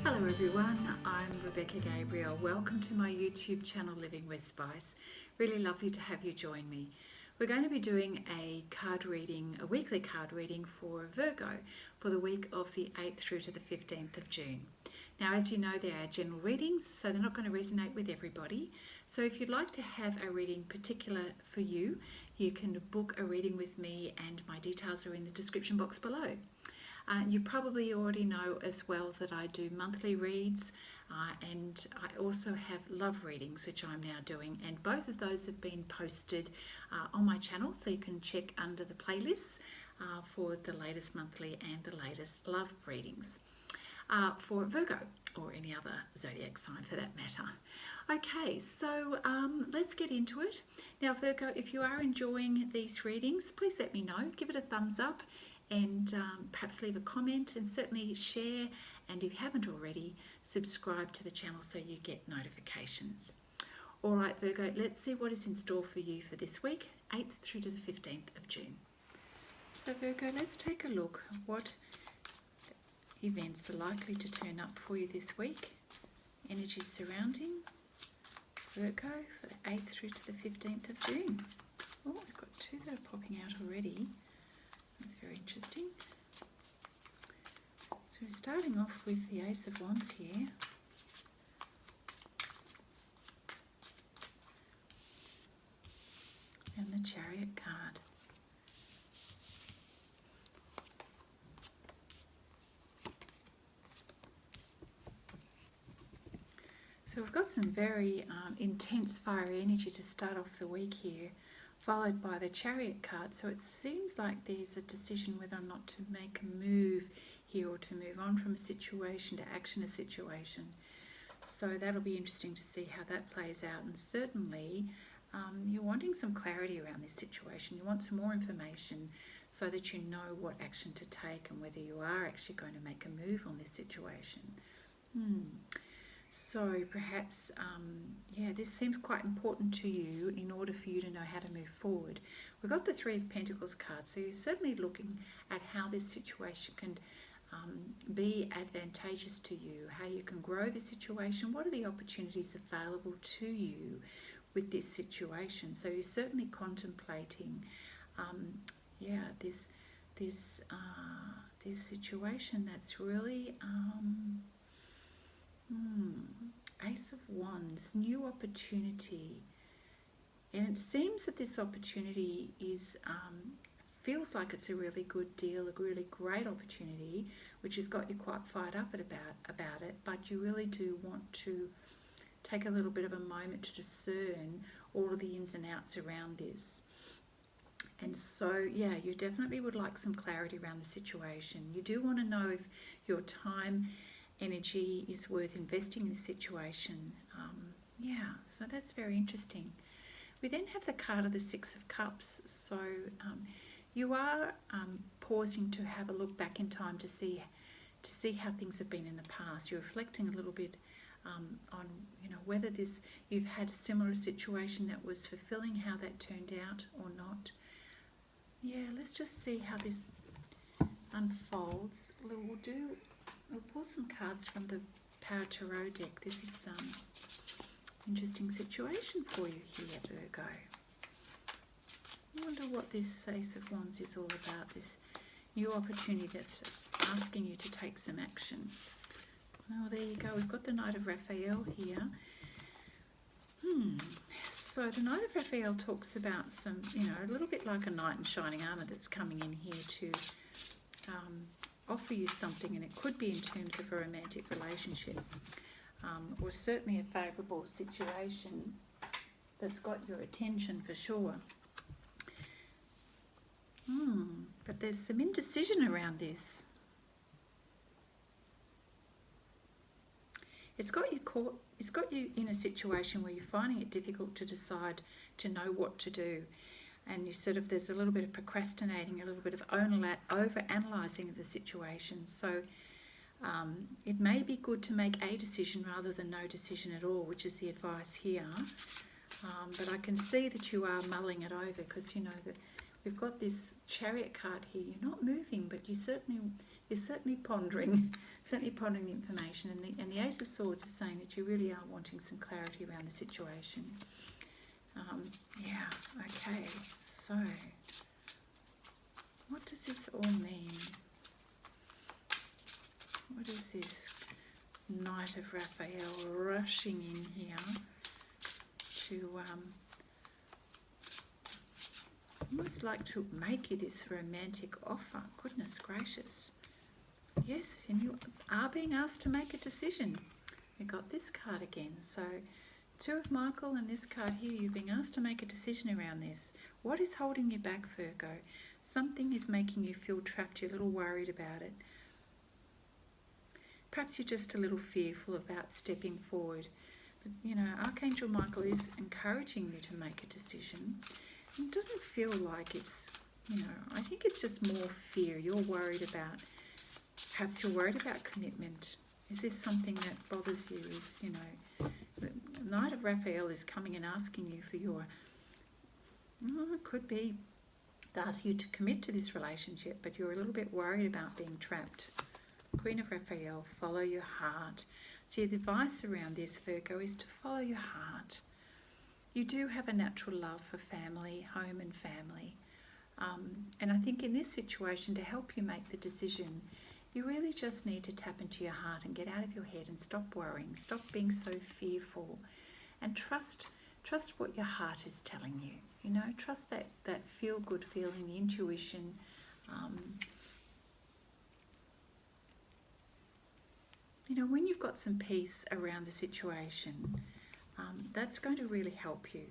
Hello everyone, I'm Rebecca Gabriel. Welcome to my YouTube channel Living with Spice. Really lovely to have you join me. We're going to be doing a card reading, a weekly card reading for Virgo for the week of the 8th through to the 15th of June. Now, as you know, they are general readings, so they're not going to resonate with everybody. So if you'd like to have a reading particular for you, you can book a reading with me and my details are in the description box below. You probably already know as well that I do monthly reads and I also have love readings, which I'm now doing, and both of those have been posted on my channel, so you can check under the playlists for the latest monthly and the latest love readings for Virgo or any other zodiac sign for that matter. Okay, so let's get into it. Now Virgo, if you are enjoying these readings, please let me know. Give it a thumbs up and perhaps leave a comment, and certainly share, and if you haven't already, subscribe to the channel so you get notifications. All right Virgo, let's see what is in store for you for this week, 8th through to the 15th of June. So Virgo, let's take a look at what events are likely to turn up for you this week. Energies surrounding Virgo for the 8th through to the 15th of June. Oh, I've got two that are popping out already. That's very interesting. So we're starting off with the Ace of Wands here. And the Chariot card. So we've got some very intense fiery energy to start off the week here, followed by the Chariot card. So it seems like there's a decision whether or not to make a move here or to move on from a situation to action a situation. So that'll be interesting to see how that plays out, and certainly you're wanting some clarity around this situation. You want some more information so that you know what action to take and whether you are actually going to make a move on this situation. So perhaps, this seems quite important to you in order for you to know how to move forward. We've got the Three of Pentacles card, so you're certainly looking at how this situation can be advantageous to you, how you can grow the situation, what are the opportunities available to you with this situation. So you're certainly contemplating, this situation that's really... Ace of Wands, new opportunity, and it seems that this opportunity is feels like it's a really good deal, a really great opportunity, which has got you quite fired up about it, but you really do want to take a little bit of a moment to discern all of the ins and outs around this. And so, you definitely would like some clarity around the situation. You do want to know if your time energy is worth investing in this situation. So that's very interesting. We then have the card of the Six of Cups. So you are pausing to have a look back in time to see how things have been in the past. You're reflecting a little bit on whether you've had a similar situation that was fulfilling, how that turned out or not. Let's just see how this unfolds. We'll pull some cards from the Power Tarot deck. This is some interesting situation for you here, Virgo. I wonder what this Ace of Wands is all about, this new opportunity that's asking you to take some action. Oh, there you go. We've got the Knight of Raphael here. So the Knight of Raphael talks about some, a little bit like a knight in shining armour that's coming in here to offer you something, and it could be in terms of a romantic relationship or certainly a favourable situation that's got your attention for sure. But there's some indecision around this. It's got you in a situation where you're finding it difficult to decide to know what to do. And there's a little bit of procrastinating, a little bit of over-analysing of the situation. So it may be good to make a decision rather than no decision at all, which is the advice here. But I can see that you are mulling it over, because that we've got this Chariot card here. You're not moving, but you certainly you're certainly pondering the information, and the Ace of Swords is saying that you really are wanting some clarity around the situation. Yeah, okay, so what does this all mean? What is this Knight of Raphael rushing in here to almost like to make you this romantic offer? Goodness gracious. Yes, and you are being asked to make a decision. We got this card again. So, Two of Michael and this card here, you're being asked to make a decision around this. What is holding you back, Virgo? Something is making you feel trapped. You're a little worried about it. Perhaps you're just a little fearful about stepping forward. But, you know, Archangel Michael is encouraging you to make a decision. It doesn't feel like it's, you know, I think it's just more fear. You're worried about, perhaps you're worried about commitment. Is this something that bothers you? Is, you know, the Knight of Raphael is coming and asking you for your, it could be ask you to commit to this relationship, but you're a little bit worried about being trapped. Queen of Raphael, follow your heart. See, the advice around this, Virgo, is to follow your heart. You do have a natural love for family, home and family. And I think in this situation, to help you make the decision, you really just need to tap into your heart and get out of your head and stop worrying, stop being so fearful, and trust what your heart is telling you. You know, trust that feel-good feeling, the intuition. You know, when you've got some peace around the situation, that's going to really help you.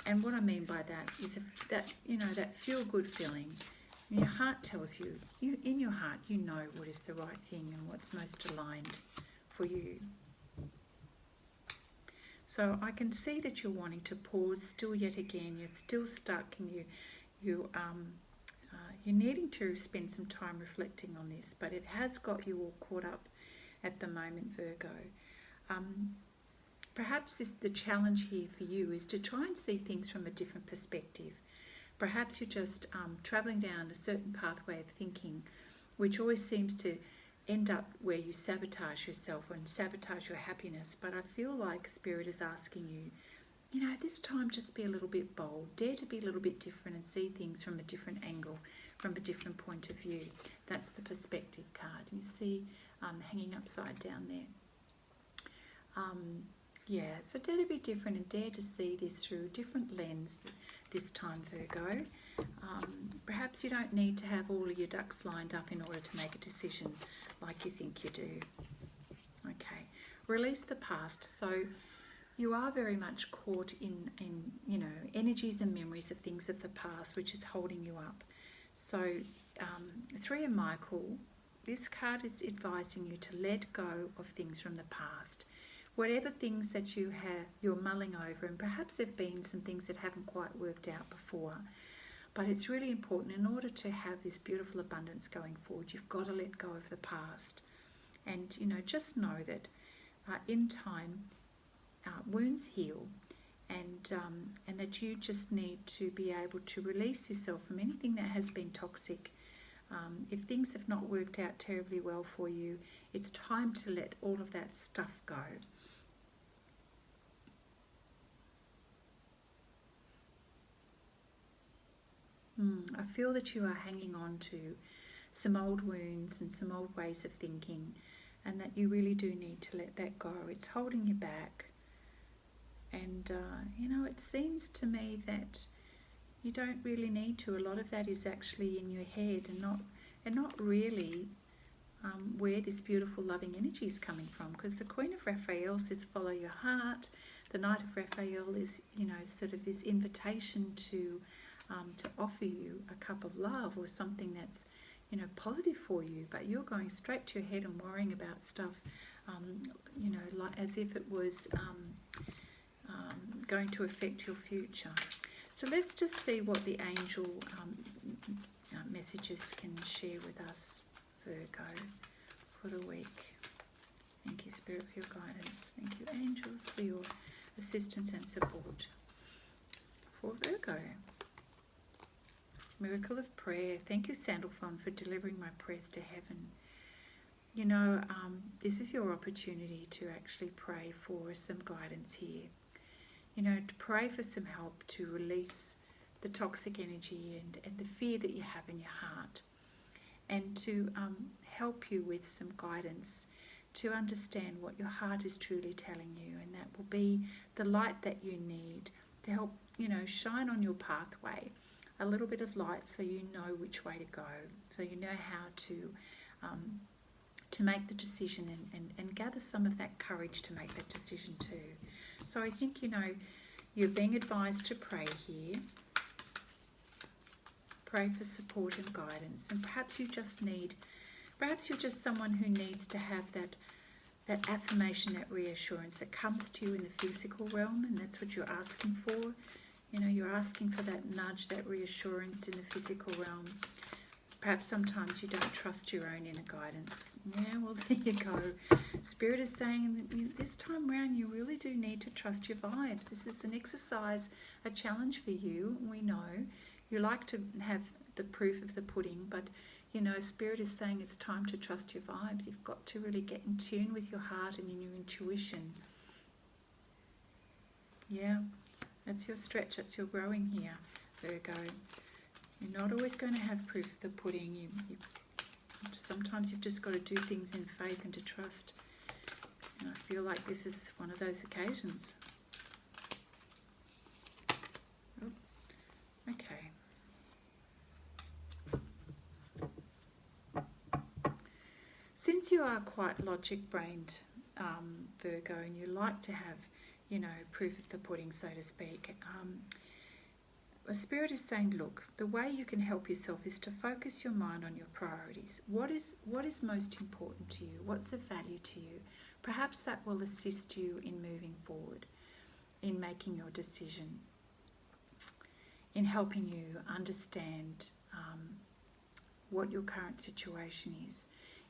And what I mean by that is that, you know, that feel-good feeling. Your heart tells you, in your heart, you know what is the right thing and what's most aligned for you. So I can see that you're wanting to pause still yet again. You're still stuck, and you're needing to spend some time reflecting on this, but it has got you all caught up at the moment, Virgo. Perhaps the challenge here for you is to try and see things from a different perspective. Perhaps you're just travelling down a certain pathway of thinking, which always seems to end up where you sabotage yourself and sabotage your happiness. But I feel like Spirit is asking you, you know, this time just be a little bit bold. Dare to be a little bit different and see things from a different angle, from a different point of view. That's the perspective card. You see hanging upside down there. Yeah, so dare to be different and dare to see this through a different lens this time, Virgo. Perhaps you don't need to have all of your ducks lined up in order to make a decision like you think you do. Okay, release the past. So you are very much caught in you know, energies and memories of things of the past, which is holding you up. So Three of Michael, this card is advising you to let go of things from the past. Whatever things that you're mulling over, and perhaps there have been some things that haven't quite worked out before, but it's really important in order to have this beautiful abundance going forward. You've got to let go of the past, and you know, just know that in time wounds heal, and that you just need to be able to release yourself from anything that has been toxic. If things have not worked out terribly well for you, it's time to let all of that stuff go. I feel that you are hanging on to some old wounds and some old ways of thinking, and that you really do need to let that go. It's holding you back. And, you know, it seems to me that you don't really need to. A lot of that is actually in your head and not really where this beautiful loving energy is coming from. Because the Queen of Raphael says follow your heart. The Knight of Raphael is, you know, sort of this invitation to offer you a cup of love or something that's, you know, positive for you. But you're going straight to your head and worrying about stuff, you know, like as if it was going to affect your future. So let's just see what the angel messages can share with us, Virgo, for the week. Thank you, Spirit, for your guidance. Thank you, angels, for your assistance and support for Virgo. Miracle of prayer. Thank you, Sandalphon, for delivering my prayers to heaven. You know, this is your opportunity to actually pray for some guidance here. You know, to pray for some help to release the toxic energy and the fear that you have in your heart, and to help you with some guidance to understand what your heart is truly telling you, and that will be the light that you need to help, you know, shine on your pathway a little bit of light, so you know which way to go, so you know how to make the decision, and gather some of that courage to make that decision too. So I think, you know, you're being advised to pray here. Pray for support and guidance, and perhaps you're just someone who needs to have that affirmation, that reassurance that comes to you in the physical realm, and that's what you're asking for. You know, you're asking for that nudge, that reassurance in the physical realm. Perhaps sometimes you don't trust your own inner guidance. Yeah, well, there you go. Spirit is saying that this time around you really do need to trust your vibes. This is an exercise, a challenge for you. We know you like to have the proof of the pudding, but you know, Spirit is saying it's time to trust your vibes. You've got to really get in tune with your heart and in your intuition. Yeah, that's your stretch, that's your growing here, Virgo. You're not always going to have proof of the pudding. Sometimes you've just got to do things in faith and to trust. And I feel like this is one of those occasions. Oh, okay. Since you are quite logic-brained, Virgo, and you like to have, you know, proof of the pudding, so to speak, the Spirit is saying, look, the way you can help yourself is to focus your mind on your priorities. What is most important to you? What's of value to you? Perhaps that will assist you in moving forward, in making your decision, in helping you understand what your current situation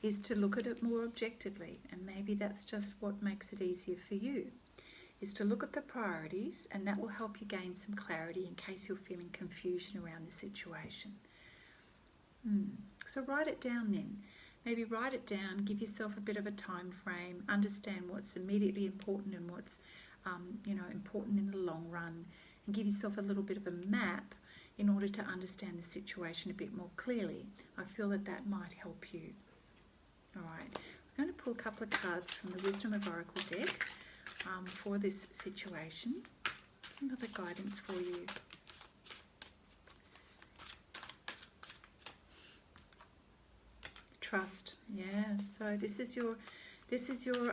is to look at it more objectively. And maybe that's just what makes it easier for you, is to look at the priorities, and that will help you gain some clarity in case you're feeling confusion around the situation. So write it down then. Maybe write it down, give yourself a bit of a time frame, understand what's immediately important and what's you know, important in the long run, and give yourself a little bit of a map in order to understand the situation a bit more clearly. I feel that that might help you. All right, I'm going to pull a couple of cards from the Wisdom of Oracle deck for this situation. Some other guidance for you. Trust. Yeah, so this is your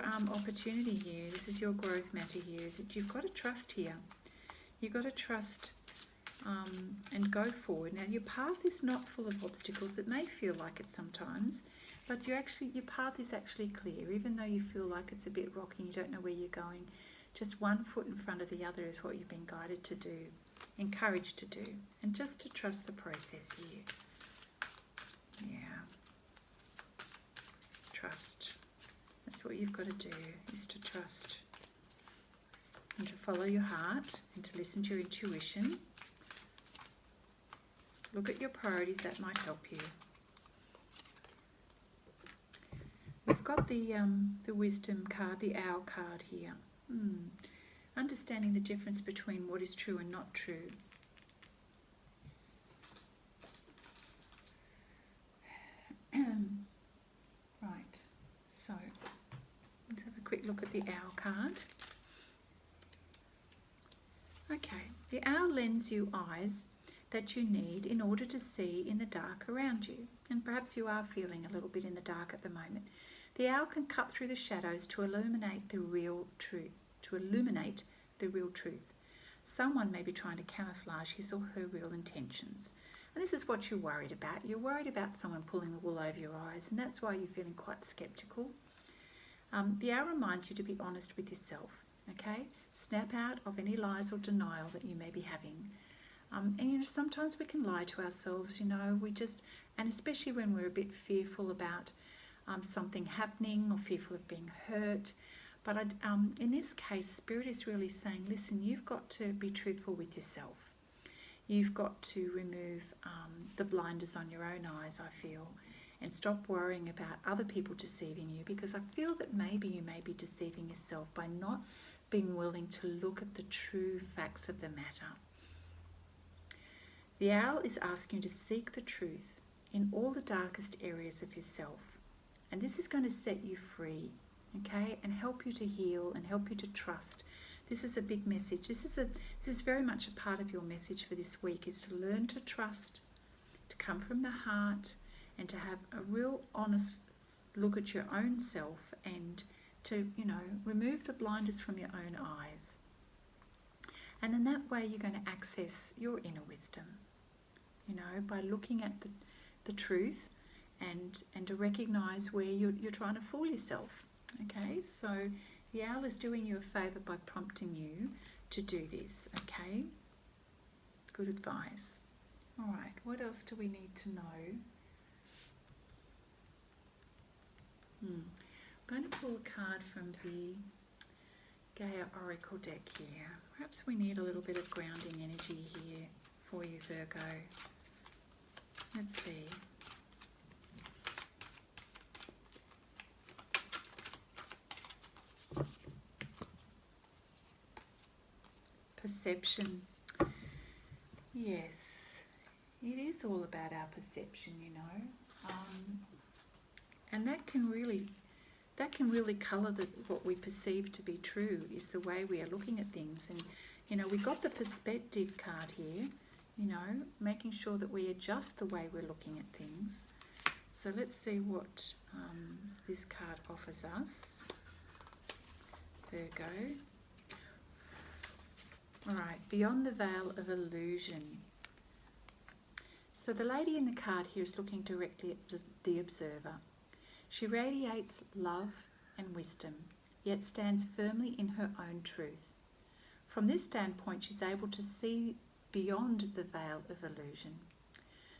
opportunity here. This is your growth matter here. Is that you've got to trust here. You've got to trust and go forward. Now, your path is not full of obstacles. It may feel like it sometimes, but your path is actually clear, even though you feel like it's a bit rocky and you don't know where you're going. Just one foot in front of the other is what you've been guided to do, encouraged to do, and just to trust the process here. Yeah. Trust. That's what you've got to do, is to trust. And to follow your heart and to listen to your intuition. Look at your priorities, that might help you. We've got the wisdom card, the owl card here. Understanding the difference between what is true and not true. Right, so let's have a quick look at the owl card. Okay, the owl lends you eyes that you need in order to see in the dark around you. And perhaps you are feeling a little bit in the dark at the moment. The owl can cut through the shadows to illuminate the real truth. Someone may be trying to camouflage his or her real intentions. And this is what you're worried about. You're worried about someone pulling the wool over your eyes, and that's why you're feeling quite skeptical. The owl reminds you to be honest with yourself, okay? Snap out of any lies or denial that you may be having. And you know, sometimes we can lie to ourselves, you know, and especially when we're a bit fearful about something happening or fearful of being hurt. But in this case, Spirit is really saying, listen, you've got to be truthful with yourself. you've got to remove the blinders on your own eyes, I feel, and stop worrying about other people deceiving you, because I feel that maybe you may be deceiving yourself by not being willing to look at the true facts of the matter. The owl is asking you to seek the truth in all the darkest areas of yourself, and this is going to set you free, okay, and help you to heal and help you to trust. This is a big message. This is very much a part of your message for this week, is to learn to trust, to come from the heart, and to have a real honest look at your own self, and to, remove the blinders from your own eyes. And in that way, you're going to access your inner wisdom, by looking at the truth and to recognize where you're trying to fool yourself. Okay, so the owl is doing you a favor by prompting you to do this. Okay, good advice. All right, what else do we need to know? I'm going to pull a card from the Gaia Oracle deck here. Perhaps we need a little bit of grounding energy here for you, Virgo. Let's see. Perception. Yes, it is all about our perception, and that can really colour what we perceive to be true, is the way we are looking at things. And we got the perspective card here, making sure that we adjust the way we're looking at things. So let's see what this card offers us, Virgo. All right, beyond the veil of illusion. So the lady in the card here is looking directly at the observer. She radiates love and wisdom, yet stands firmly in her own truth. From this standpoint, she's able to see beyond the veil of illusion.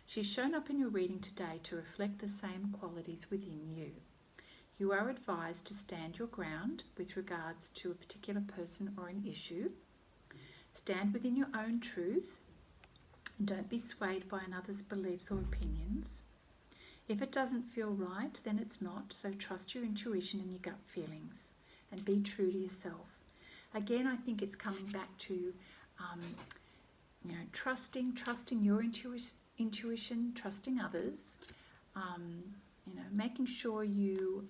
She's shown up in your reading today to reflect the same qualities within you. You are advised to stand your ground with regards to a particular person or an issue. Stand within your own truth and don't be swayed by another's beliefs or opinions. If it doesn't feel right, then it's not, so trust your intuition and your gut feelings and be true to yourself. Again, I think it's coming back to trusting your intuition, trusting others, making sure you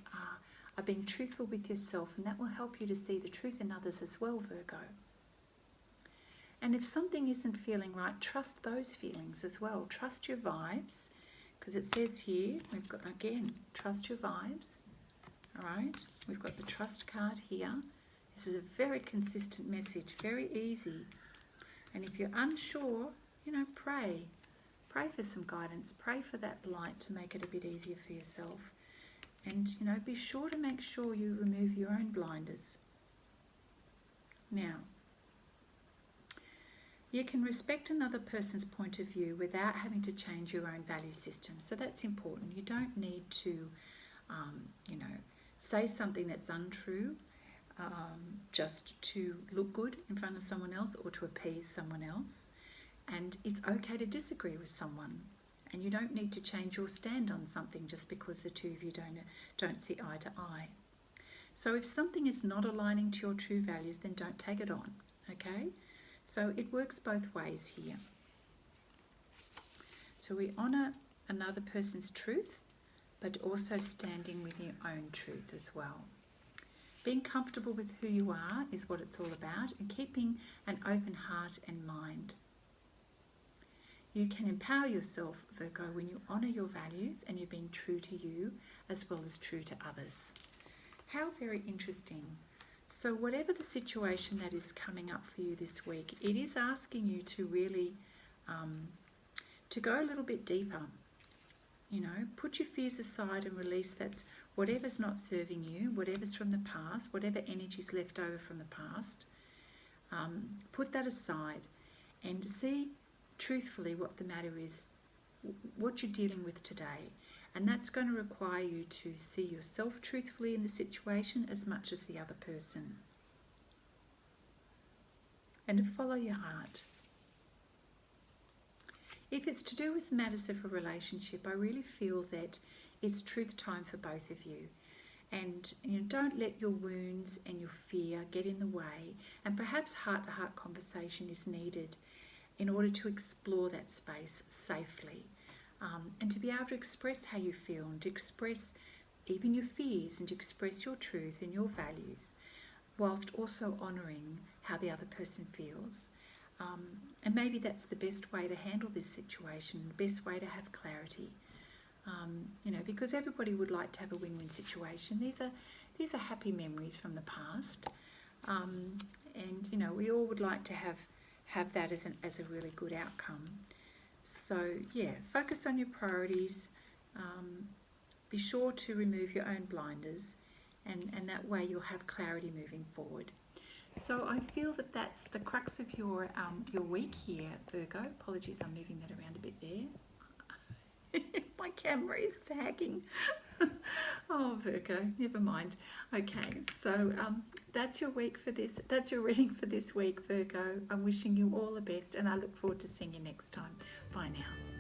are being truthful with yourself, and that will help you to see the truth in others as well, Virgo. And if something isn't feeling right, trust those feelings as well. Trust your vibes, because it says here, we've got, again, trust your vibes. All right, we've got the trust card here. This is a very consistent message, very easy. And if you're unsure, pray. Pray for some guidance. Pray for that light to make it a bit easier for yourself. And, be sure to make sure you remove your own blinders. Now, you can respect another person's point of view without having to change your own value system. So that's important. You don't need to, say something that's untrue just to look good in front of someone else or to appease someone else. And it's okay to disagree with someone. And you don't need to change your stand on something just because the two of you don't see eye to eye. So if something is not aligning to your true values, then don't take it on, okay? So it works both ways here. So we honour another person's truth, but also standing with your own truth as well. Being comfortable with who you are is what it's all about, and keeping an open heart and mind. You can empower yourself, Virgo, when you honour your values and you're being true to you as well as true to others. How very interesting. So whatever the situation that is coming up for you this week, it is asking you to really to go a little bit deeper. Put your fears aside and release whatever's not serving you, whatever's from the past, whatever energy's left over from the past. Put that aside and see truthfully what the matter is, what you're dealing with today. And that's going to require you to see yourself truthfully in the situation as much as the other person. And to follow your heart. If it's to do with matters of a relationship, I really feel that it's truth time for both of you. And don't let your wounds and your fear get in the way. And perhaps heart-to-heart conversation is needed in order to explore that space safely, and to be able to express how you feel, and to express even your fears, and to express your truth and your values, whilst also honouring how the other person feels. And maybe that's the best way to handle this situation, the best way to have clarity. Because everybody would like to have a win-win situation. These are happy memories from the past, and we all would like to have that as a really good outcome. So yeah, focus on your priorities. Be sure to remove your own blinders, and that way you'll have clarity moving forward. So I feel that that's the crux of your week here, Virgo. Apologies, I'm moving that around a bit there. My camera is sagging. Oh, Virgo, never mind. Okay, so that's your week for this. That's your reading for this week, Virgo. I'm wishing you all the best, and I look forward to seeing you next time. Bye now.